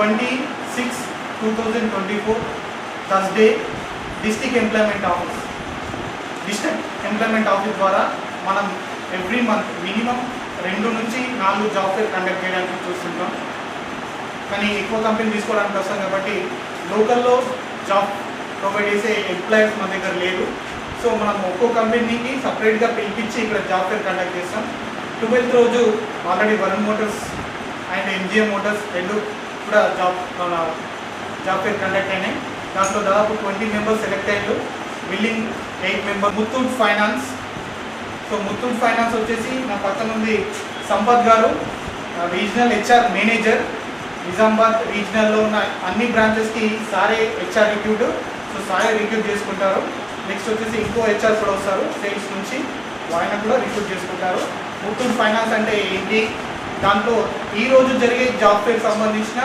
26/2024 Thursday district employment office ద్వారా మనం every month minimum 2 నుంచి 4 జాబ్ ఫేర్ కండక్ట్ చేయడానికి చూస్తుంటాం. కానీ ఎక్కువ కంపెనీ తీసుకోవడానికి వస్తాం కాబట్టి లోకల్లో జాబ్ ప్రొవైడ్ చేసే ఎంప్లాయీస్ మన దగ్గర లేదు. సో మనం ఒక్కో కంపెనీకి సపరేట్గా పిలిపించి ఇక్కడ జాబ్ ఫేర్ కండక్ట్ చేస్తాం. 12th రోజు already Varun Motors and MGM Motors రెండు కూడా జాబ్ ఫేర్ కండక్ట్ అయినాయి. దాంట్లో దాదాపు 20 మెంబర్స్ సెలెక్ట్ అయ్యారు. Billing 8 member. Muthoot finance. So Muthoot finance వచ్చేసి నా పక్కన ఉంది సంపత్ గారు, రీజనల్ హెచ్ఆర్ మేనేజర్. నిజామాబాద్ రీజనల్లో ఉన్న అన్ని బ్రాంచెస్కి సారే హెచ్ఆర్ రిక్రూట్. సో సారే రిక్రూట్ చేసుకుంటారు. నెక్స్ట్ వచ్చేసి ఇంకో హెచ్ఆర్ కూడా వస్తారు సేల్స్ నుంచి, ఆయన కూడా రిక్రూట్ చేసుకుంటారు. ముత్తూట్ ఫైనాన్స్ అంటే ఏంటి, దాంట్లో ఈరోజు జరిగే జాబ్ ఫేర్ సంబంధించిన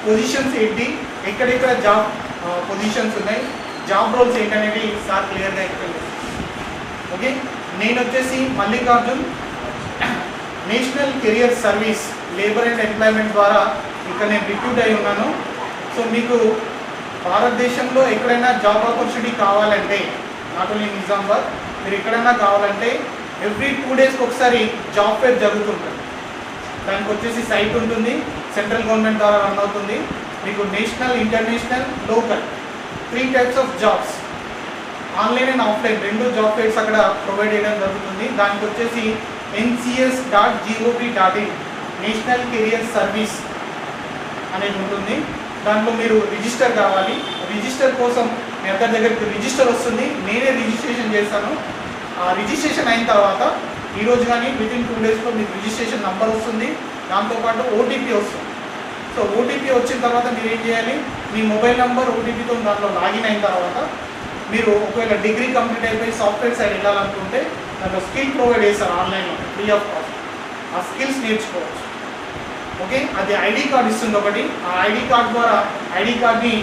పొజిషన్స్ ఏంటి, ఎక్కడెక్కడ జాబ్ పొజిషన్స్ ఉన్నాయి, జాబ్ రోల్స్ ఏంటనేది సార్ క్లియర్గా ఎక్స్ప్లెయిన్ చేస్తారు. ఓకే, నేను వచ్చేసి Mallikarjun, national career service labour and employment ద్వారా ఇక్కడ నేను రిక్రూట్ అయి ఉన్నాను. సో మీకు భారతదేశంలో ఎక్కడైనా జాబ్ ఆపర్చునిటీ కావాలంటే, నాట్ ఓన్లీ నిజామాబాద్, మీరు ఎక్కడైనా కావాలంటే ఎవ్రీ 2 డేస్కి ఒకసారి జాబ్ ఫేర్ జరుగుతుంటుంది. దానికి వచ్చేసి సైట్ ఉంటుంది, సెంట్రల్ గవర్నమెంట్ ద్వారా రన్ అవుతుంది. మీకు national, international, local 3 types of jobs, online and offline 2 job fares అక్కడ ప్రొవైడ్ చేయడం జరుగుతుంది. దానికి వచ్చేసి ncs.gov.in నేషనల్ కెరియర్ సర్వీస్ అనేది ఉంటుంది. దాంట్లో మీరు రిజిస్టర్ కావాలి. రిజిస్టర్ కోసం మీ అందరి దగ్గరికి రిజిస్టర్ వస్తుంది, నేనే రిజిస్ట్రేషన్ చేస్తాను. ఆ రిజిస్ట్రేషన్ అయిన తర్వాత ఈరోజు కానీ వితిన్ 2 డేస్లో మీకు రిజిస్ట్రేషన్ నెంబర్ వస్తుంది, దాంతోపాటు ఓటీపీ వస్తుంది. సో ఓటీపీ వచ్చిన తర్వాత మీరు ఏం చేయాలి, మీ మొబైల్ నెంబర్ ఓటీపీతో దాంట్లో లాగిన్ అయిన తర్వాత మీరు ఒకవేళ డిగ్రీ కంప్లీట్ అయిపోయి సాఫ్ట్వేర్ సైడ్ వెళ్ళాలనుకుంటే దాంట్లో స్కిల్ ప్రొవైడ్ చేస్తారు ఆన్లైన్లో ఫ్రీ ఆఫ్ కాస్ట్. ఆ స్కిల్స్ నేర్చుకోవచ్చు. ఓకే, అది ఐడి కార్డ్ ఇస్తుంది ఒకటి. ఆ ఐడి కార్డ్ ద్వారా ఐడి కార్డ్ని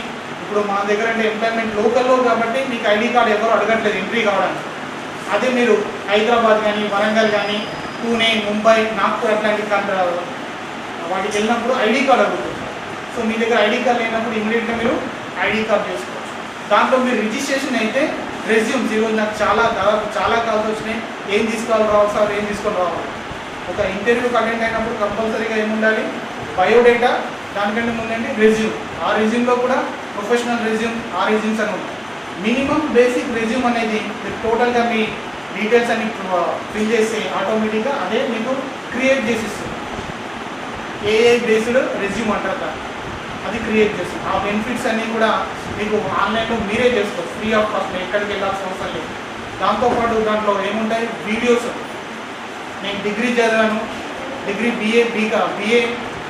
ఇప్పుడు మా దగ్గర అంటే ఎంప్లాయ్మెంట్ లోకల్లో కాబట్టి మీకు ఐడి కార్డ్ ఎవరు అడగట్లేదు ఎంట్రీ కావడానికి. అదే మీరు హైదరాబాద్ కానీ, వరంగల్ కానీ, పూణే, ముంబై, నాగ్పూర్ అట్లాంటి వాటికి వెళ్ళినప్పుడు ఐడి కార్డ్ అడుగుతుంది. సో మీ దగ్గర ఐడి కార్డ్ లేనప్పుడు ఇమీడియట్గా మీరు ఐడి కార్డ్ చేసుకోవచ్చు. దాంట్లో మీరు రిజిస్ట్రేషన్ అయితే రెజ్యూమ్స్, ఈరోజు నాకు చాలా కాల్స్ వచ్చినాయి, ఏం తీసుకోవాలి రావాలి సార్, ఏం తీసుకొని రావాలి. ఒక ఇంటర్వ్యూకి అటెండ్ అయినప్పుడు కంపల్సరీగా ఏముండాలి, బయోడేటా, దానికంటే ముందండి రెజ్యూమ్. ఆ రెజ్యూమ్లో కూడా ప్రొఫెషనల్ రెజ్యూమ్, ఆ రెజ్యూమ్స్ అని ఉంటాయి. మినిమం బేసిక్ రెజ్యూమ్ అనేది టోటల్గా మీ డీటెయిల్స్ అని ఫిల్ చేస్తే ఆటోమేటిక్గా అదే మీకు క్రియేట్ చేసిస్తుంది. ఏఐ బేస్డ్ రెజ్యూమ్ అంటారు దాన్ని, అది క్రియేట్ చేస్తుంది. ఆ బెనిఫిట్స్ అన్నీ కూడా మీకు ఆన్లైన్లో మీరే చేసుకోవచ్చు ఫ్రీ ఆఫ్ కాస్ట్, ఎక్కడికి వెళ్ళాల్సిన అవసరం లేదు. దాంతోపాటు దాంట్లో ఏముంటాయి, వీడియోస్. నేను డిగ్రీ చదివాను, డిగ్రీ BA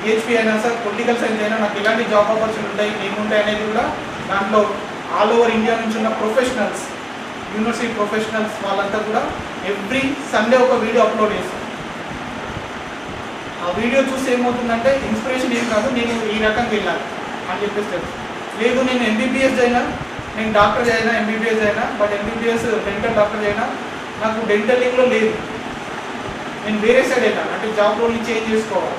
PhD అయినా సార్, పొలిటికల్ సైన్స్ అయినా నాకు ఎలాంటి జాబ్ ఆపర్చునిటీ ఉంటాయి, ఏముంటాయి అనేది కూడా దాంట్లో ఆల్ ఓవర్ ఇండియా నుంచి ఉన్న ప్రొఫెషనల్స్, యూనివర్సిటీ ప్రొఫెషనల్స్ వాళ్ళంతా కూడా ఎవ్రీ సండే ఒక వీడియో అప్లోడ్ చేస్తారు. ఆ వీడియో చూసి ఏమవుతుందంటే ఇన్స్పిరేషన్ ఏం కాదు, నేను ఈ రకంగా వెళ్ళాలి అని చెప్పేసి తెలుసు. లేదు నేను MBBS అయినా, నేను డాక్టర్ అయినా, MBBS అయినా, బట్ MBBS డెంటల్ డాక్టర్ అయినా నాకు డెంటల్ లింక్లో లేదు, నేను వేరే సైడ్ వెళ్ళాను అంటే జాబ్ రోల్ని చేంజ్ చేసుకోవాలి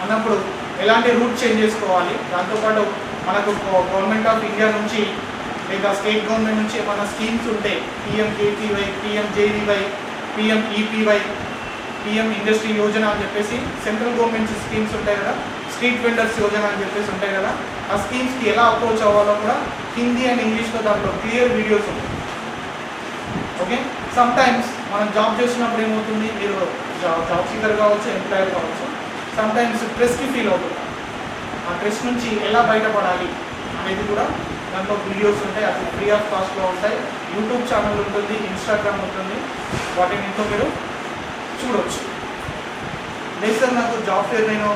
అన్నప్పుడు ఎలాంటి రూట్ చేంజ్ చేసుకోవాలి. దాంతోపాటు మనకు గవర్నమెంట్ ఆఫ్ ఇండియా నుంచి లేదా స్టేట్ గవర్నమెంట్ నుంచి ఏమైనా స్కీమ్స్ ఉంటే PMKTY, PMJDY, PMEPY, PM industry Yojana అని చెప్పేసి సెంట్రల్ గవర్నమెంట్ స్కీమ్స్ ఉంటాయి కదా, స్ట్రీట్ వెండర్స్ యోజన అని చెప్పేసి ఉంటాయి కదా, ఆ స్కీమ్స్కి ఎలా అప్రోచ్ అవ్వాలో కూడా హిందీ అండ్ ఇంగ్లీష్లో దాంట్లో క్లియర్ వీడియోస్ ఉంటాయి. ఓకే, సమ్ టైమ్స్ మనం జాబ్ చేస్తున్నప్పుడు ఏమవుతుంది, మీరు జాబ్ సీకర్ కావచ్చు, ఎంప్లాయర్ కావచ్చు, సమ్ టైమ్స్ స్ట్రెస్కి ఫీల్ అవుతుంది. ఆ స్ట్రెస్ నుంచి ఎలా బయటపడాలి అనేది కూడా దాంట్లో వీడియోస్ ఉంటాయి, అది ఫ్రీ ఆఫ్ కాస్ట్లో ఉంటాయి. యూట్యూబ్ ఛానల్ ఉంటుంది, ఇన్స్టాగ్రామ్ ఉంటుంది, వాటిని ఇంట్లో మీరు చూడవచ్చు. లేదు సార్ నాకు జాబ్ ఫేర్ నేను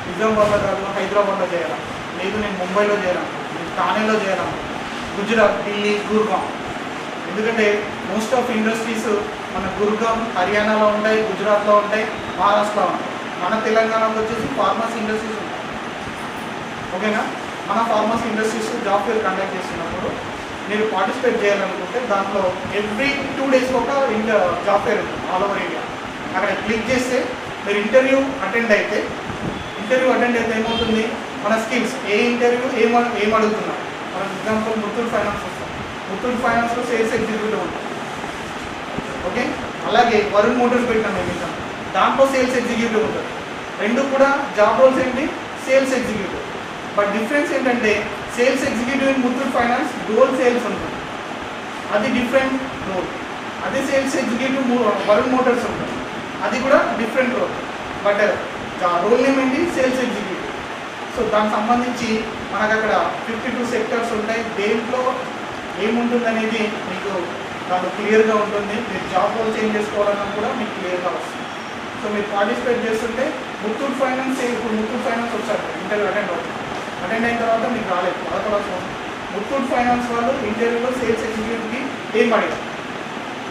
నిజామాబాద్లో కాదు హైదరాబాద్లో చేయాలి, లేదు నేను ముంబైలో చేయాలి, నేను థానేలో చేయాలి, గుజరాత్, ఢిల్లీ, గుర్గాం. ఎందుకంటే మోస్ట్ ఆఫ్ ఇండస్ట్రీస్ మన గుర్గాం, హర్యానాలో ఉంటాయి, గుజరాత్లో ఉంటాయి, మహారాష్ట్రలో ఉంటాయి. మన తెలంగాణలో వచ్చేసి ఫార్మసీ ఇండస్ట్రీస్ ఉంటాయి. ఓకేనా, మన pharmacy industries job fair conduct చేస్తున్నప్పుడు మీరు పార్టిసిపేట్ చేయాలనుకుంటే దాంట్లో ఎవ్రీ 2 డేస్కి ఒక జాబ్ ఫేర్ ఉంటుంది ఆల్ ఓవర్ ఇండియా. అక్కడ క్లిక్ చేస్తే మీరు ఇంటర్వ్యూ అటెండ్ అయితే ఏమవుతుంది, మన స్కిల్స్ ఏ ఇంటర్వ్యూ ఏం అడుగుతున్నాం. ఫర్ ఎగ్జాంపుల్ ముత్తూట్ ఫైనాన్స్ వస్తాం, ముత్తూట్ ఫైనాన్స్లో సేల్స్ ఎగ్జిక్యూటివ్ ఉంటాం. ఓకే, అలాగే వరుణ్ మోటార్స్ పెట్టినాం మేము ఇంకా, దాంట్లో సేల్స్ ఎగ్జిక్యూటివ్ ఉంటుంది. రెండు కూడా జాబ్ రోల్స్ ఏంటి, సేల్స్ ఎగ్జిక్యూటివ్. బట్ డిఫరెన్స్ ఏంటంటే sales executive in Muthoot Finance door sales ఉంటుంది, అది డిఫరెంట్ రోల్. అదే సేల్స్ ఎగ్జిక్యూటివ్ వరుణ్ మోటార్స్ ఉంటుంది, అది కూడా different role. But role name ఏంటి, సేల్స్ ఎగ్జిక్యూటివ్. సో దానికి సంబంధించి మనకు అక్కడ 52 సెక్టర్స్ ఉంటాయి. దేంట్లో ఏముంటుందనేది మీకు దాంట్లో క్లియర్గా ఉంటుంది. మీరు జాబ్ రోల్ చేంజ్ చేసుకోవాలన్నా కూడా మీకు క్లియర్గా వస్తుంది. సో మీరు పార్టిసిపేట్ చేస్తుంటే ముత్తూట్ ఫైనాన్స్, ఇప్పుడు ముత్తూట్ ఫైనాన్స్ వచ్చారు ఇంటర్వ్యూ అటెండ్ అయిన తర్వాత మీకు రాలేదు తర్వాత ముత్తూట్ ఫైనాన్స్ వాళ్ళు ఇంటర్వ్యూలో సేల్స్ ఎగ్జిక్యూటివ్కి ఏం అడిగారు.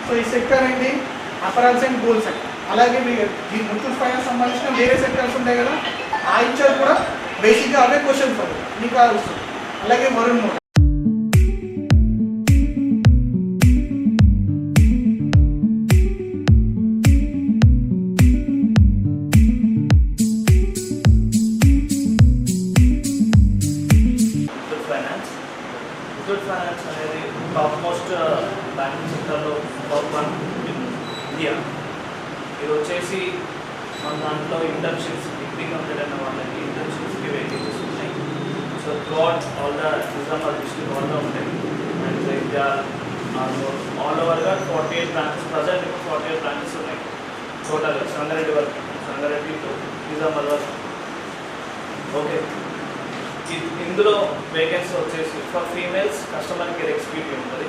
సో ఈ సెక్టర్ ఏంటి, అపరాల్స్ అండ్ గోల్స్ అండి. అలాగే ఈ ముత్తూట్ ఫైనాన్స్ సంబంధించిన వేరే సెక్టర్స్ ఉంటాయి కదా, ఆ ఇచ్చారు కూడా బేసిక్గా అవే క్వశ్చన్స్ అవుతాయి మీకు వస్తుంది. అలాగే వరుణ్ మోటార్ ఫైనాన్స్ అనేది టాప్ మోస్ట్ బ్యాంకింగ్ సెక్టర్లో టాప్ 1 ఇన్ ఇండియా. ఇది వచ్చేసి మన దాంట్లో ఇంటర్న్షిప్స్ డిగ్రీ కంప్లీట్ అయిన వాళ్ళకి ఇంటర్న్షిప్స్కి వేకెన్సీస్ ఉన్నాయి. So throughout all the Nizamabad district ఆల్గా ఉంటాయి. అండ్ దే ఆర్ ఆల్ ఓవర్గా 48 బ్రాంచెస్, ప్రజెంట్ ఇప్పుడు 48 బ్రాంచెస్ ఉన్నాయి టోటల్గా, సంగారెడ్డి వరకు, సంగారెడ్డి టు నిజామాబాద్ వరకు. ఓకే, ఇందులో వేకెన్సీ వచ్చేసి for females customer care executive ఉంటుంది.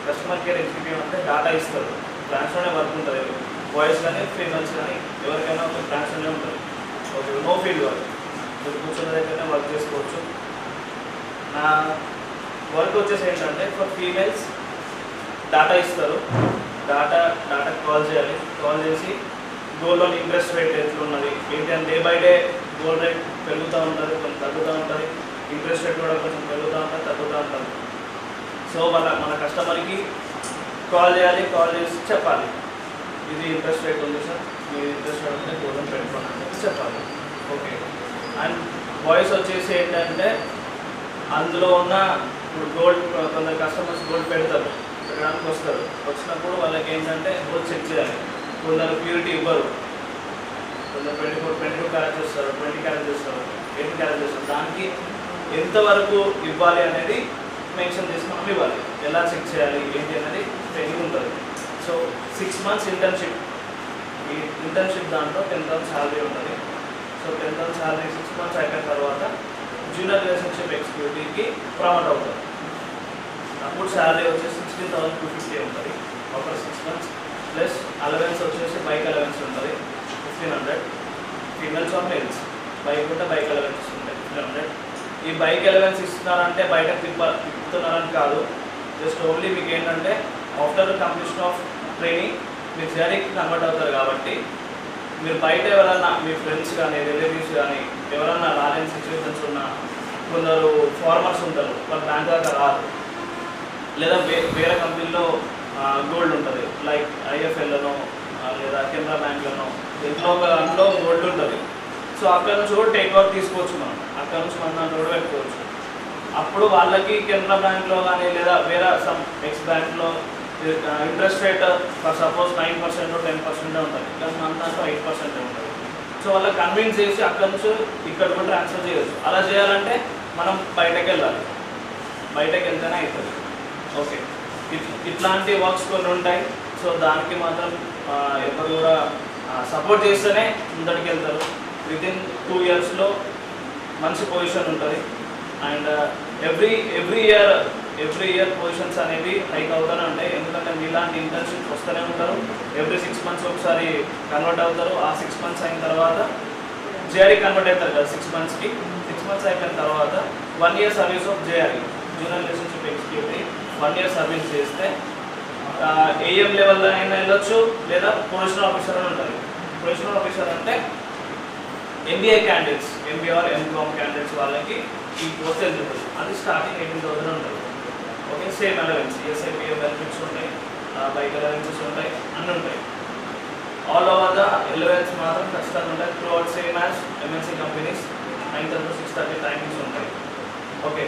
కస్టమర్ కేర్ ఎగ్జిక్యూటివ్ అంటే డేటా ఇస్తారు, బ్రాంచ్లోనే వర్క్ ఉంటుంది. బాయ్స్ కానీ ఫీమేల్స్ కానీ ఎవరికైనా ఒక బ్రాంచ్లోనే ఉంటుంది. ఓకే, నో ఫీల్డ్ వర్క్, మీరు కూర్చున్న దగ్గరనే వర్క్ చేసుకోవచ్చు. నా వర్క్ వచ్చేసి ఏంటంటే ఫర్ ఫీమేల్స్ డేటా ఇస్తారు, డేటాకి కాల్ చేయాలి. కాల్ చేసి గోల్డ్ లోన్ ఇంట్రెస్ట్ రేట్ ఎట్లున్నది ఏంటి అని day by day gold rate పెరుగుతూ ఉంటుంది, కొంచెం తగ్గుతూ ఉంటుంది. ఇంట్రెస్ట్ రేట్ కూడా కొంచెం పెరుగుతూ ఉంటుంది, తగ్గుతూ ఉంటుంది. సో మన కస్టమర్కి కాల్ చేయాలి, కాల్ చేసి చెప్పాలి ఇది ఇంట్రెస్ట్ రేట్ ఉంది సార్, మీరు ఇంట్రెస్ట్ రేట్ ఉంటే గోల్డ్ లోన్ పెట్టుకోండి అని చెప్పి చెప్పాలి. ఓకే, అండ్ వాయిస్ వచ్చేసి ఏంటంటే అందులో ఉన్న ఇప్పుడు గోల్డ్ కొందరు కస్టమర్స్ గోల్డ్ పెట్టడానికి వస్తారు. వచ్చినప్పుడు వాళ్ళకి ఏంటంటే గోల్డ్ చెక్ చేయాలి. కొందరు ప్యూరిటీ ఇవ్వరు, కొందరు 22 క్యారెట్ చేస్తారు, 20 క్యారెట్ చేస్తారు, 8 క్యారెట్ చేస్తారు. దానికి ఎంతవరకు ఇవ్వాలి అనేది మెన్షన్ చేసి మనం ఇవ్వాలి. ఎలా చెక్ చేయాలి ఏంటి అనేది ట్రైనింగ్ ఉంటుంది. So 6 months internship. ఈ ఇంటర్న్షిప్ దాంట్లో 10,000 శాలరీ ఉంటుంది. సో 10,000 శాలరీ 6 months అయిపోయిన తర్వాత జూనియర్ రిలేషన్షిప్ ఎగ్జిక్యూటివ్కి ప్రమోట్ అవుతుంది. అప్పుడు శాలరీ వచ్చేసి 16,250 ఉంటుంది ఆఫ్టర్ 6 months. ప్లస్ అలవెన్స్ వచ్చేసి బైక్ అలవెన్స్ ఉంటుంది 1,500. ఫీమేల్స్ ఆర్ మేల్స్ బైక్ ఉంటే బైక్ అలవెన్స్ ఉంటాయి 1,500. ఈ బైక్ అలవెన్స్ ఇస్తున్నారంటే బయట తిప్పుతున్నారని కాదు, జస్ట్ ఓన్లీ మీకు ఏంటంటే ఆఫ్టర్ కంప్లీషన్ ఆఫ్ ట్రైనింగ్ మీరు జిఆర్ఈకి కన్వర్ట్ అవుతారు. కాబట్టి మీరు బయట ఎవరన్నా మీ ఫ్రెండ్స్ కానీ రిలేటివ్స్ కానీ ఎవరన్నా రాలేని సిచ్యువేషన్స్ ఉన్నా, కొందరు ఫార్మర్స్ ఉంటారు, వాళ్ళు బ్యాంక్ దాకా రాదు, లేదా వేరే కంపెనీలో గోల్డ్ ఉంటుంది లైక్ ఐఎఫ్ఎల్లోనో లేదా కెనరా బ్యాంక్లోనో అందులో గోల్డ్ ఉంటుంది. సో అక్కడ నుంచి కూడా టేక్ ఓవర్ తీసుకోవచ్చు, మనం అక్కడ నుంచి మన దాంట్లో కూడా పెట్టుకోవచ్చు. అప్పుడు వాళ్ళకి కెనరా బ్యాంక్లో కానీ లేదా వేరే సమ్ ఎక్స్ బ్యాంక్లో ఇంట్రెస్ట్ రేట్ ఫర్ సపోజ్ 9% 10% ఉంటుంది, కానీ మన దాంట్లో 8% ఉంటుంది. సో వాళ్ళకి కన్విన్స్ చేసి అక్కడ నుంచి ఇక్కడ కూడా ట్రాన్స్ఫర్ చేయవచ్చు. అలా చేయాలంటే మనం బయటకు వెళ్ళాలి, బయటకు వెళ్తేనే అవుతుంది. ఓకే, ఇట్లాంటి వర్క్స్ కొన్ని ఉంటాయి. సో దానికి మాత్రం ఎవరు కూడా సపోర్ట్ చేస్తేనే ముందడికి వెళ్తారు. వితిన్ 2 yearsలో మంచి పొజిషన్ ఉంటుంది. అండ్ ఎవ్రీ ఇయర్ పొజిషన్స్ అనేవి హైక్ అవుతూనే ఉంటాయి. ఎందుకంటే మీలాంటి ఇంటర్న్షిప్ వస్తూనే ఉంటారు. ఎవ్రీ 6 months ఒకసారి కన్వర్ట్ అవుతారు. ఆ 6 months అయిన తర్వాత జేఆర్ఈ కన్వర్ట్ అవుతారు కదా 6 monthsకి. 6 months అయిపోయిన తర్వాత 1 year service of JRE junior relationship executive 1 year service చేస్తే ఏఎం లెవెల్లో అయినా వెళ్ళొచ్చు, లేదా పొజిషనల్ ఆఫీసర్ అని ఉంటుంది. పొజిషనల్ ఆఫీసర్ అంటే MBA candidates, MBA or MCom candidates వాళ్ళకి ఈ పోస్ట్ ఎలిజిబుల్. అది స్టార్టింగ్ 18,000 ఉంటుంది. Okay, same allowance SIPA benefits ఉంటాయి, బైక్ అలవెన్సెస్ ఉంటాయి, అన్నీ ఉంటాయి. ఆల్ ఓవర్ ద అలవెన్స్ మాత్రం ఖచ్చితంగా ఉంటాయి through out same as MNC companies. 9 to 6:30 timings ఉంటాయి. ఓకే.